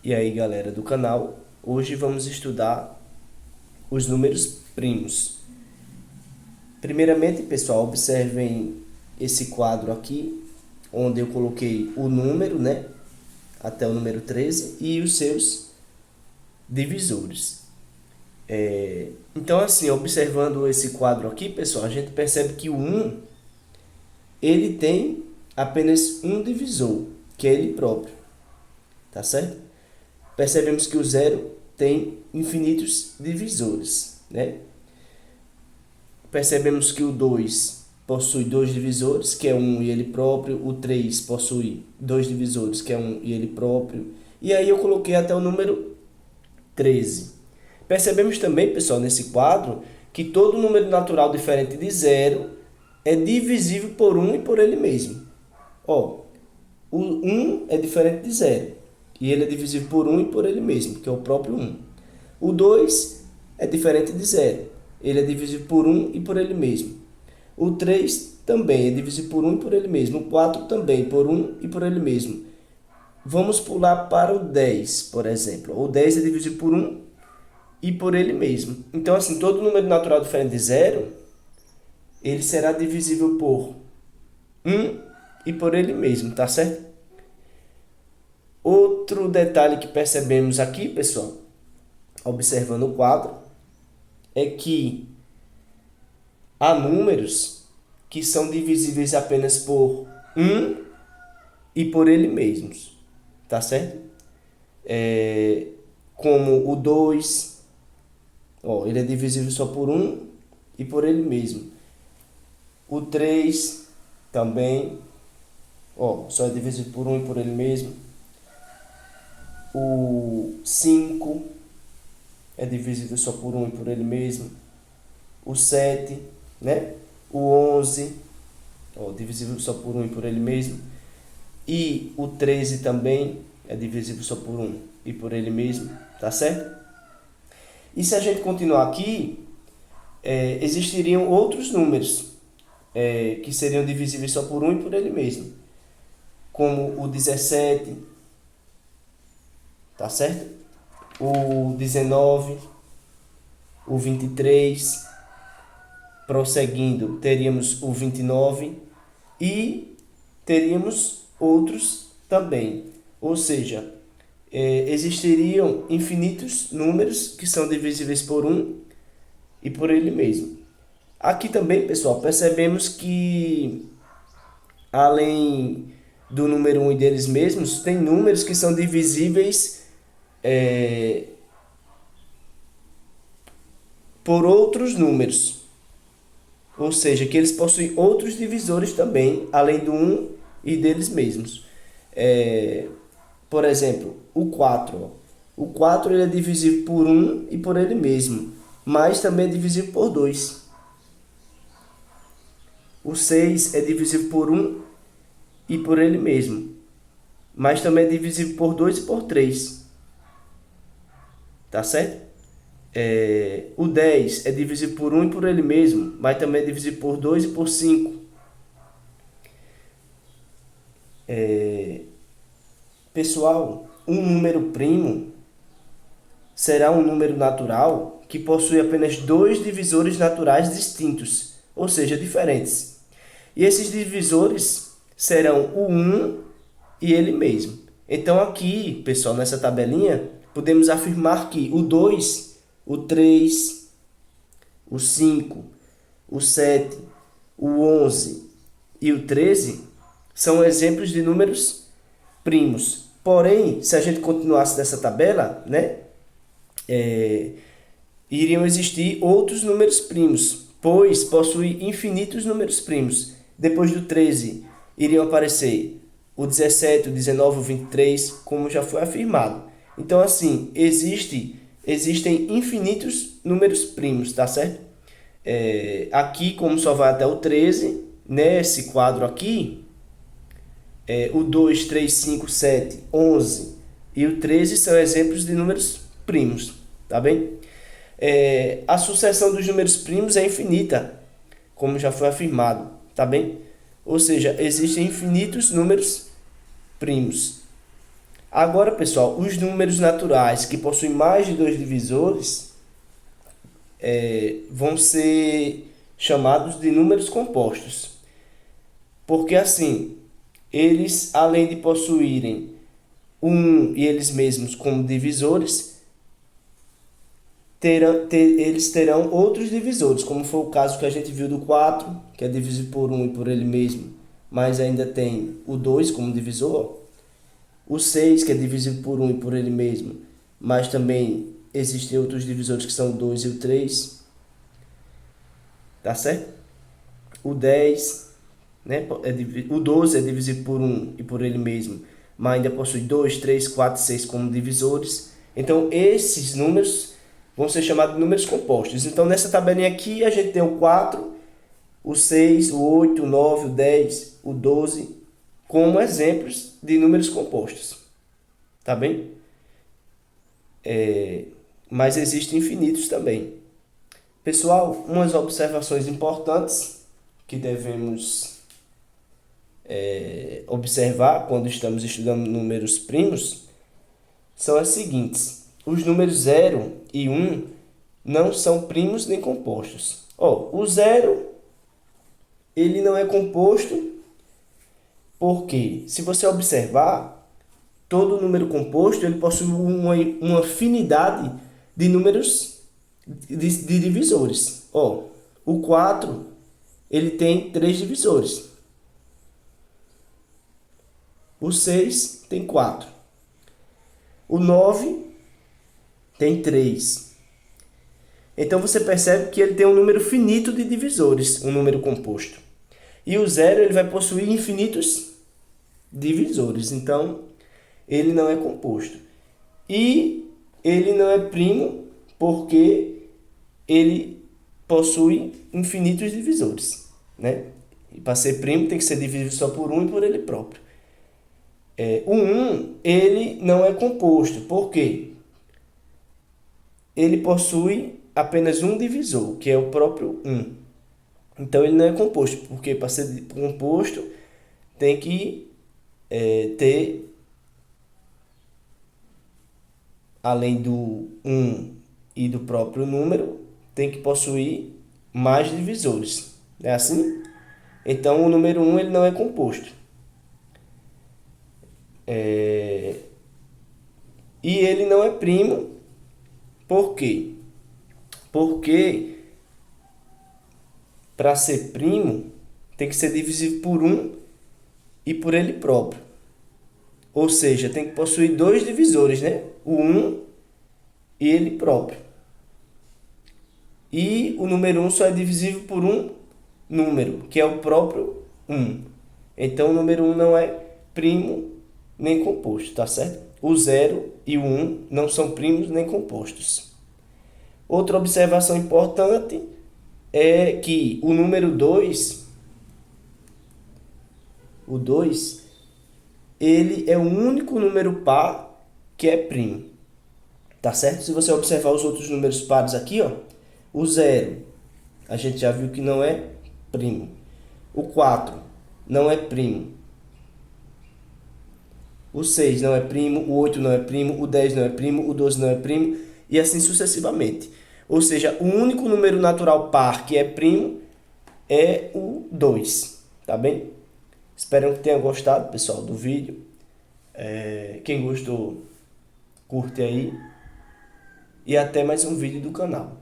E aí, galera do canal, hoje vamos estudar os números primos. Primeiramente, pessoal, observem esse quadro aqui, onde eu coloquei o número, né, até o número 13 e os seus divisores. Então, assim, observando esse quadro aqui, pessoal, a gente percebe que o 1, ele tem apenas um divisor, que é ele próprio, tá certo? Percebemos que o 0 tem infinitos divisores, né? Percebemos que o 2 possui dois divisores, que é um e ele próprio. O 3 possui dois divisores, que é um e ele próprio. E aí eu coloquei até o número 13. Percebemos também, pessoal, nesse quadro, que todo número natural diferente de zero é divisível por 1 e por ele mesmo. Ó, o 1 é diferente de zero, e ele é divisível por 1 e por ele mesmo, que é o próprio 1. O 2 é diferente de zero, ele é divisível por 1 e por ele mesmo. O 3 também é divisível por 1 e por ele mesmo. O 4 também por 1 e por ele mesmo. Vamos pular para o 10, por exemplo. O 10 é divisível por 1 e por ele mesmo. Então, assim, todo número natural diferente de zero, ele será divisível por 1 e por ele mesmo, tá certo? Outro detalhe que percebemos aqui, pessoal, observando o quadro, é que há números que são divisíveis apenas por 1 e por ele mesmos, tá certo? Como o 2, ó, ele é divisível só por 1 e por ele mesmo. O 3 também, ó, só é divisível por 1 e por ele mesmo. O 5 é divisível só por 1 e por ele mesmo. O 7, né? O 11, ó, divisível só por 1 e por ele mesmo. E o 13 também é divisível só por 1 e por ele mesmo, tá certo? E se a gente continuar aqui, existiriam outros números que seriam divisíveis só por 1 e por ele mesmo, como o 17, tá certo? O 19, o 23, prosseguindo, teríamos o 29 e teríamos outros também. Ou seja, existiriam infinitos números que são divisíveis por 1 e por ele mesmo. Aqui também, pessoal, percebemos que além do número 1 e deles mesmos, tem números que são divisíveis por outros números. Ou seja, que eles possuem outros divisores também, além do 1 e deles mesmos. Por exemplo, o 4. Ó. O 4 ele é divisível por 1 e por ele mesmo, mas também é divisível por 2. O 6 é divisível por 1 e por ele mesmo, mas também é divisível por 2 e por 3. Tá certo? O 10 é divisível por 1 e por ele mesmo, mas também é divisível por 2 e por 5. Pessoal, um número primo será um número natural que possui apenas dois divisores naturais distintos, ou seja, diferentes. E esses divisores serão o 1 e ele mesmo. Então aqui, pessoal, nessa tabelinha, podemos afirmar que o 2, o 3, o 5, o 7, o 11 e o 13 são exemplos de números primos. Porém, se a gente continuasse nessa tabela, né, iriam existir outros números primos, pois possui infinitos números primos. Depois do 13, iriam aparecer o 17, o 19, o 23, como já foi afirmado. Então, assim, existem infinitos números primos, tá certo? Aqui, como só vai até o 13, nesse quadro aqui, o 2, 3, 5, 7, 11 e o 13 são exemplos de números primos, tá bem? A sucessão dos números primos é infinita, como já foi afirmado, tá bem? Ou seja, existem infinitos números primos. Agora, pessoal, os números naturais que possuem mais de dois divisores vão ser chamados de números compostos. Porque assim, eles, além de possuírem um e eles mesmos como divisores, eles terão outros divisores, como foi o caso que a gente viu do 4, que é divisível por 1 e por ele mesmo, mas ainda tem o 2 como divisor, o 6, que é divisível por 1 e por ele mesmo, mas também existem outros divisores que são o 2 e o 3, tá certo? O 10, né, o 12 é divisível por 1 e por ele mesmo, mas ainda possui 2, 3, 4 e 6 como divisores. Então, esses números vão ser chamados de números compostos. Então, nessa tabelinha aqui, a gente tem o 4, o 6, o 8, o 9, o 10, o 12, como exemplos de números compostos. Tá bem? Mas existem infinitos também. Pessoal, umas observações importantes que devemos observar quando estamos estudando números primos são as seguintes. Os números 0 e 1 não são primos nem compostos. O 0 ele não é composto porque, se você observar, todo número composto ele possui uma afinidade de números de divisores. O 4 ele tem 3 divisores. O 6 tem 4. O 9 tem 3. Então você percebe que ele tem um número finito de divisores, um número composto. E o 0 ele vai possuir infinitos divisores. Então ele não é composto. E ele não é primo porque ele possui infinitos divisores, né? E para ser primo tem que ser divisível só por 1 e por ele próprio. O 1 ele não é composto. Por quê? Ele possui apenas um divisor, que é o próprio 1. Então ele não é composto, porque para ser composto tem que ter, além do 1 e do próprio número, tem que possuir mais divisores. É assim? Então o número 1 ele não é composto. E ele não é primo. Por quê? Porque para ser primo tem que ser divisível por 1 e por ele próprio. Ou seja, tem que possuir dois divisores, né? O 1 e ele próprio. E o número 1 só é divisível por um número, que é o próprio 1. Então o número 1 não é primo nem composto, tá certo? O 0 e o 1 não são primos nem compostos. Outra observação importante é que o número 2, o 2, ele é o único número par que é primo. Tá certo? Se você observar os outros números pares aqui, o 0, a gente já viu que não é primo. O 4 não é primo. O 6 não é primo, o 8 não é primo, o 10 não é primo, o 12 não é primo, e assim sucessivamente. Ou seja, o único número natural par que é primo é o 2, tá bem? Espero que tenha gostado, pessoal, do vídeo. Quem gostou, curte aí. E até mais um vídeo do canal.